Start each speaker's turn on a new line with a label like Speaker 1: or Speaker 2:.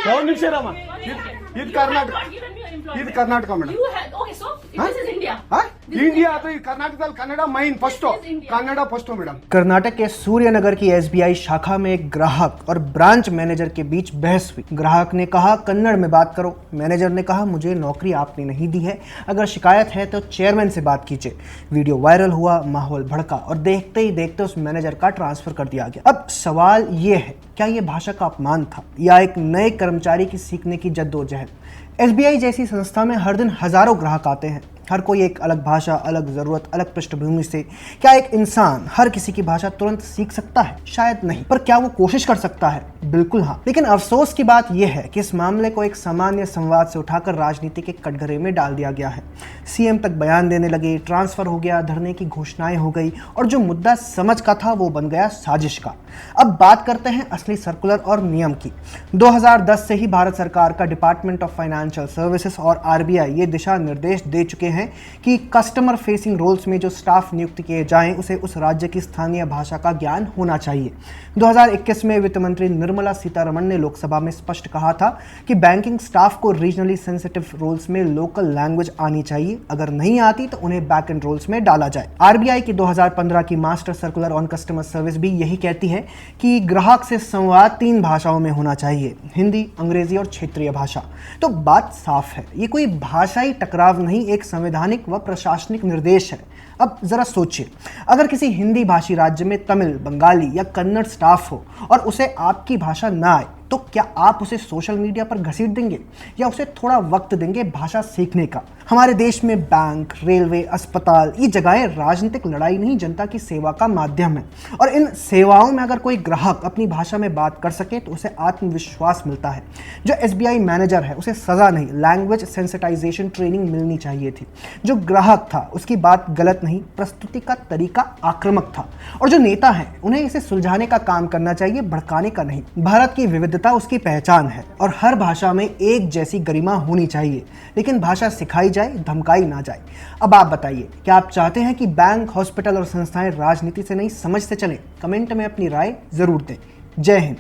Speaker 1: 2 నిమిషాలమ్మా ఇది Karnataka madam India तो Karnataka Kannada main first Kannada first madam.
Speaker 2: Karnataka के सूर्यनगर की एसबीआई शाखा में एक ग्राहक और ब्रांच मैनेजर के बीच बहस हुई। ग्राहक ने कहा कन्नड़ में बात करो, मैनेजर ने कहा मुझे नौकरी आपने नहीं दी है, अगर शिकायत है तो चेयरमैन से बात कीजिए। वीडियो वायरल हुआ, माहौल भड़का और देखते ही देखते उस मैनेजर का ट्रांसफर कर दिया गया। अब सवाल ये है, क्या ये भाषा का अपमान था या एक नए कर्मचारी की सीखने की जद्दोजहद? एसबीआई जैसी संस्था में हर दिन हजारों ग्राहक आते हैं, हर कोई एक अलग भाषा, अलग ज़रूरत, अलग पृष्ठभूमि से। क्या एक इंसान हर किसी की भाषा तुरंत सीख सकता है? शायद नहीं, पर क्या वो कोशिश कर सकता है? बिल्कुल हाँ। लेकिन अफसोस की बात यह है कि इस मामले को एक सामान्य संवाद से उठाकर राजनीति के कटघरे में डाल दिया गया है। सीएम तक बयान देने लगे, ट्रांसफर हो गया, धरने की घोषणाएं हो गई और जो मुद्दा समझ का था वो बन गया साजिश का। अब बात करते हैं असली सर्कुलर और नियम की। 2010 से ही भारत सरकार का डिपार्टमेंट ऑफ फाइनेंशियल सर्विसेज और आरबीआई ये दिशा निर्देश दे चुके हैं कि कस्टमर फेसिंग रोल्स में जो स्टाफ नियुक्त किए जाएं उसे उस राज्य की स्थानीय भाषा का ज्ञान होना चाहिए। 2021 में वित्त मंत्री निर्मला सीतारमण ने लोकसभा में स्पष्ट कहा था कि बैंकिंग स्टाफ को रीजनली सेंसिटिव रोल्स में लोकल लैंग्वेज आनी चाहिए, अगर नहीं आती तो उन्हें बैक एंड रोल्स में डाला जाए। आरबीआई की 2015 की master circular on customer service भी यही कहती है कि ग्राहक से संवाद 3 भाषाओं में होना चाहिए, हिंदी, अंग्रेजी और क्षेत्रीय भाषा। तो बात साफ है, ये कोई भाषाई टकराव नहीं, एक संवैधानिक व प्रशासनिक निर्देश है। अब जरा सोचिए, अगर किसी हिंदी भाषी राज्य में तमिल, बंगाली या कन्नड़ स्टाफ हो और उसे आपकी भाषा ना आए तो क्या आप उसे सोशल मीडिया पर घसीट देंगे या उसे थोड़ा वक्त देंगे भाषा सीखने का? हमारे देश में बैंक, रेलवे, अस्पताल ये जगहें राजनीतिक लड़ाई नहीं, जनता की सेवा का माध्यम है। और इन सेवाओं में अगर कोई ग्राहक अपनी भाषा में बात कर सके तो उसे आत्मविश्वास मिलता है। जो एसबीआई मैनेजर है उसे सजा नहीं, लैंग्वेज सेंसिटाइजेशन ट्रेनिंग मिलनी चाहिए थी। जो ग्राहक था उसकी बात गलत नहीं, प्रस्तुति का तरीका आक्रामक था। और जो नेता हैं उन्हें इसे सुलझाने का काम करना चाहिए, भड़काने का नहीं। भारत की विविधता उसकी पहचान है और हर भाषा में एक जैसी गरिमा होनी चाहिए, लेकिन भाषा सिखाई जाए, धमकाई ना जाए। अब आप बताइए, क्या आप चाहते हैं कि बैंक, हॉस्पिटल और संस्थाएं राजनीति से नहीं समझ से चलें? कमेंट में अपनी राय जरूर दें। जय हिंद।